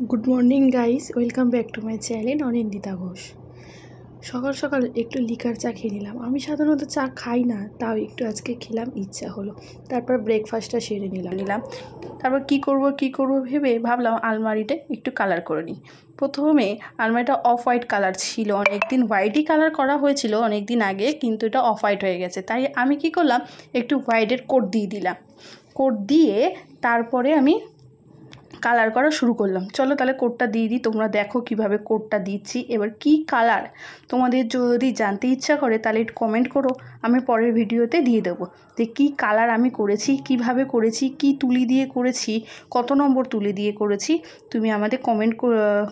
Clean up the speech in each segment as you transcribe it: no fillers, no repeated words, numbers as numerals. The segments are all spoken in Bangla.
Good morning guys, welcome back to my channel Anindita Ghosh. সকাল সকাল একটু লিকার চা খেয়ে নিলাম। আমি সাধারণত চা খাই না, তাও একটু আজকে খেলাম, ইচ্ছা হলো। তারপর ব্রেকফাস্টটা সেরে নিলাম। তারপর কি করব ভেবে ভাবলাম আলমারিতে একটু কালার করে নিই। প্রথমে আলমারিটা অফ হোয়াইট কালার ছিল, অনেকদিন হোয়াইটই কালার করা হয়েছিল অনেক দিন আগে, কিন্তু এটা অফ হোয়াইট হয়ে গেছে। তাই আমি কি করলাম, একটু হোয়াইটের কোট দিয়ে দিলাম। কোট দিয়ে তারপরে আমি কালার করা শুরু করলাম। চলো তাহলে কোডটা দিয়ে দিই, তোমরা দেখো কিভাবে কোডটা দিচ্ছি। এবার কি কালার তোমাদের যদি জানতে ইচ্ছা করে তাহলে একটু কমেন্ট করো, আমি পরের ভিডিওতে দিয়ে দেবো যে কী কালার আমি করেছি, কিভাবে করেছি, কি তুলি দিয়ে করেছি, কত নম্বর তুলি দিয়ে করেছি। তুমি আমাদের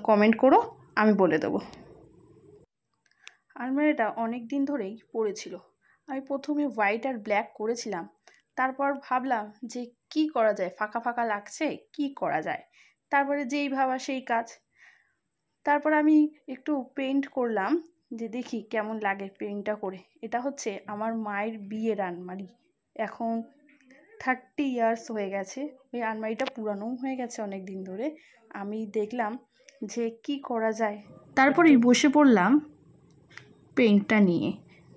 কমেন্ট করো, আমি বলে দেবো। আলমারিটা অনেক দিন ধরেই পড়েছিল। আমি প্রথমে হোয়াইট আর ব্ল্যাক করেছিলাম, তারপর ভাবলাম যে কি করা যায়, ফাঁকা ফাঁকা লাগছে, কি করা যায়। তারপরে যেই ভাবা সেই কাজ। তারপর আমি একটু পেইন্ট করলাম, যে দেখি কেমন লাগে পেইন্টটা করে। এটা হচ্ছে আমার মায়ের বিয়ের আলমারি, এখন 30 ইয়ার্স হয়ে গেছে। ওই আলমারিটা পুরানোও হয়ে গেছে অনেক দিন ধরে। আমি দেখলাম যে কি করা যায়, তারপরেই বসে পড়লাম পেইন্টটা নিয়ে।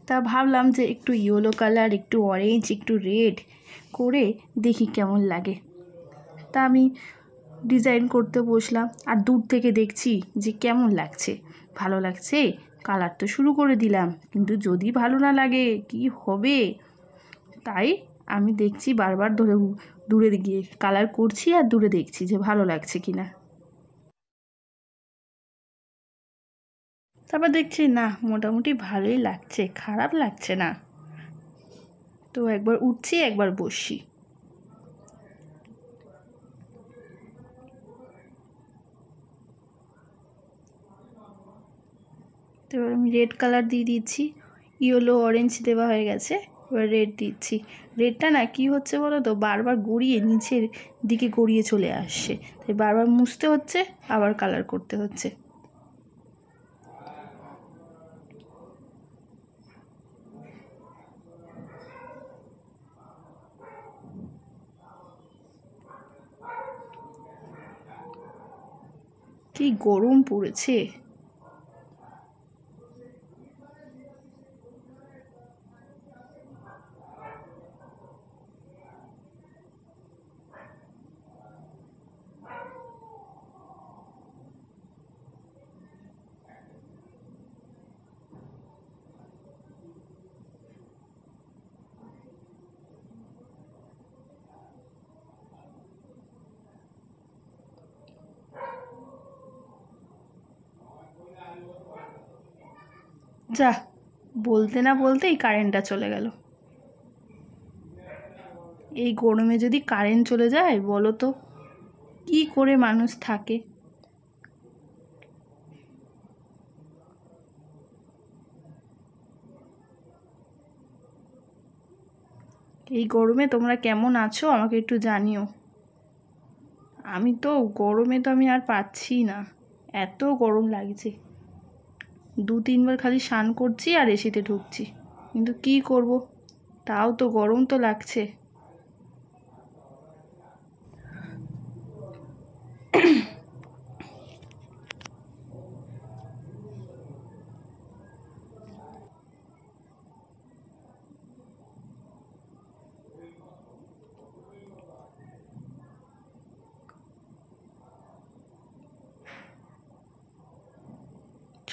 তা ভাবলাম যে একটু ইয়েলো কালার, একটু অরেঞ্জ, একটু রেড করে দেখি কেমন লাগে। তা আমি ডিজাইন করতে বসলাম, আর দূর থেকে দেখছি যে কেমন লাগছে, ভালো লাগছে, কালার তো শুরু করে দিলাম, কিন্তু যদি ভালো না লাগে কি হবে। তাই আমি দেখছি বারবার দূরে গিয়ে কালার করছি, আর দূরে দেখছি যে ভালো লাগছে কিনা। তারপর দেখছি না, মোটামুটি ভালোই লাগছে, খারাপ লাগছে না। তো একবার উঠছি, একবার বসছি। তো এবার আমি রেড কালার দিয়ে দিচ্ছি, ইয়েলো অরেঞ্জ দেওয়া হয়ে গেছে, এবার রেড দিচ্ছি। রেডটা না কি হচ্ছে বলো তো, বারবার গড়িয়ে নিচের দিকে গড়িয়ে চলে আসছে, তাই বারবার মুছতে হচ্ছে, আবার কালার করতে হচ্ছে। কি গরম পড়েছে। যা, বলতে না বলতেই কারেন্টটা চলে গেল। এই গরমে যদি কারেন্ট চলে যায় বলো তো কি করে মানুষ থাকে। এই গরমে তোমরা কেমন আছো আমাকে একটু জানিও। আমি তো গরমে তো আমি আর পাচ্ছি না, এত গরম লাগছে। 2-3 বার খালি স্নান করছি আর এসিতে ঢুকছি, কিন্তু কি করব, তাও তো গরম তো লাগছে।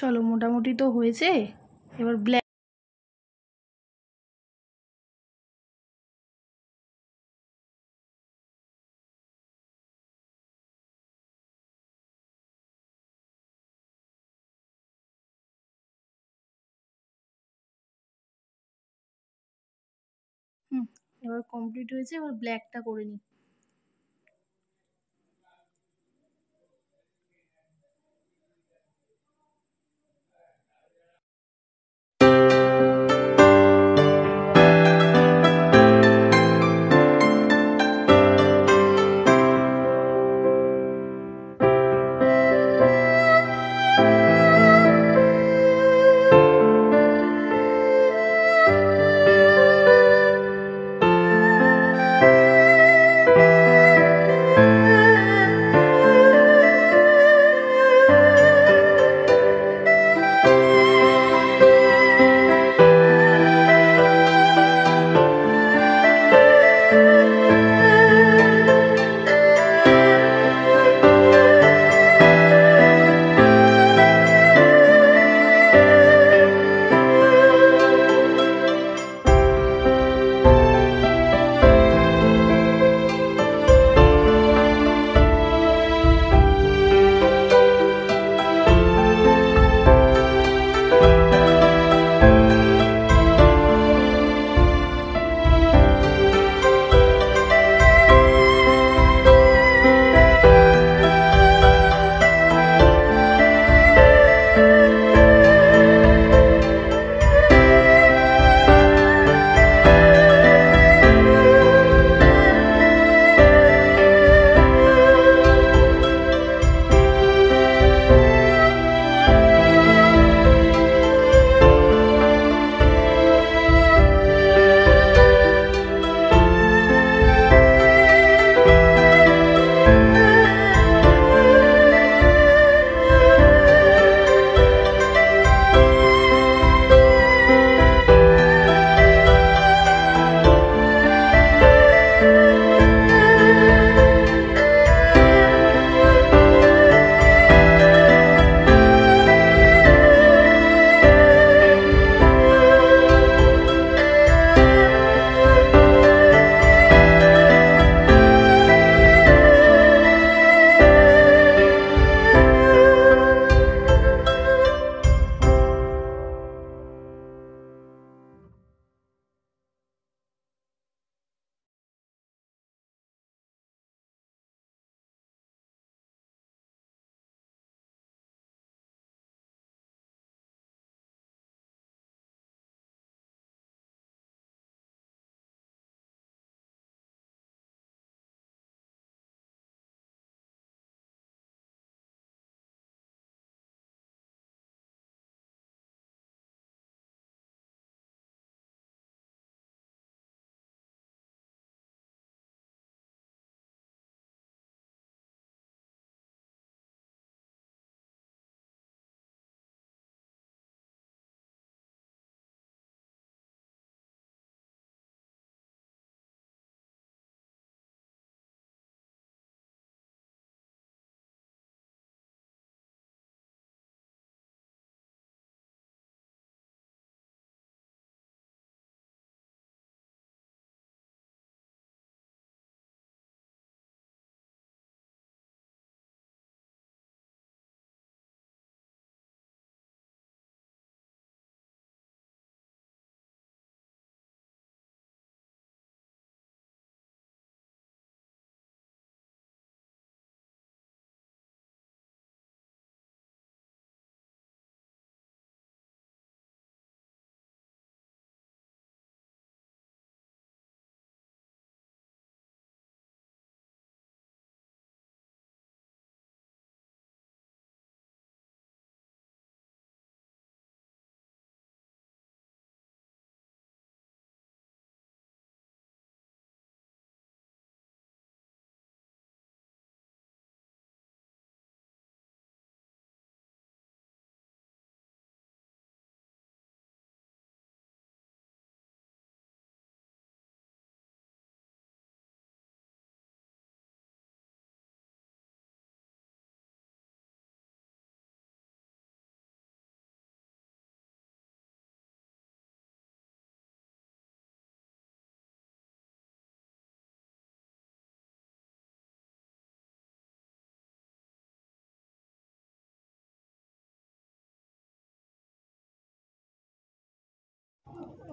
চলো মোটামুটি তো হয়েছে, এবার ব্ল্যাক। এবার কমপ্লিট হয়েছে, এবার ব্ল্যাকটা করে নিই।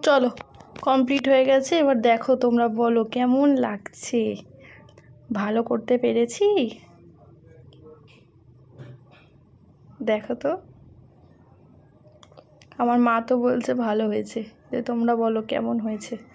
চলো, কমপ্লিট হয়ে গেছে। এবার দেখো, তোমরা বলো কেমন লাগছে। ভালো করতে পেরেছি? দেখো তো, আমার মা তো বলছে ভালো হয়েছে। যে তোমরা বলো কেমন হয়েছে।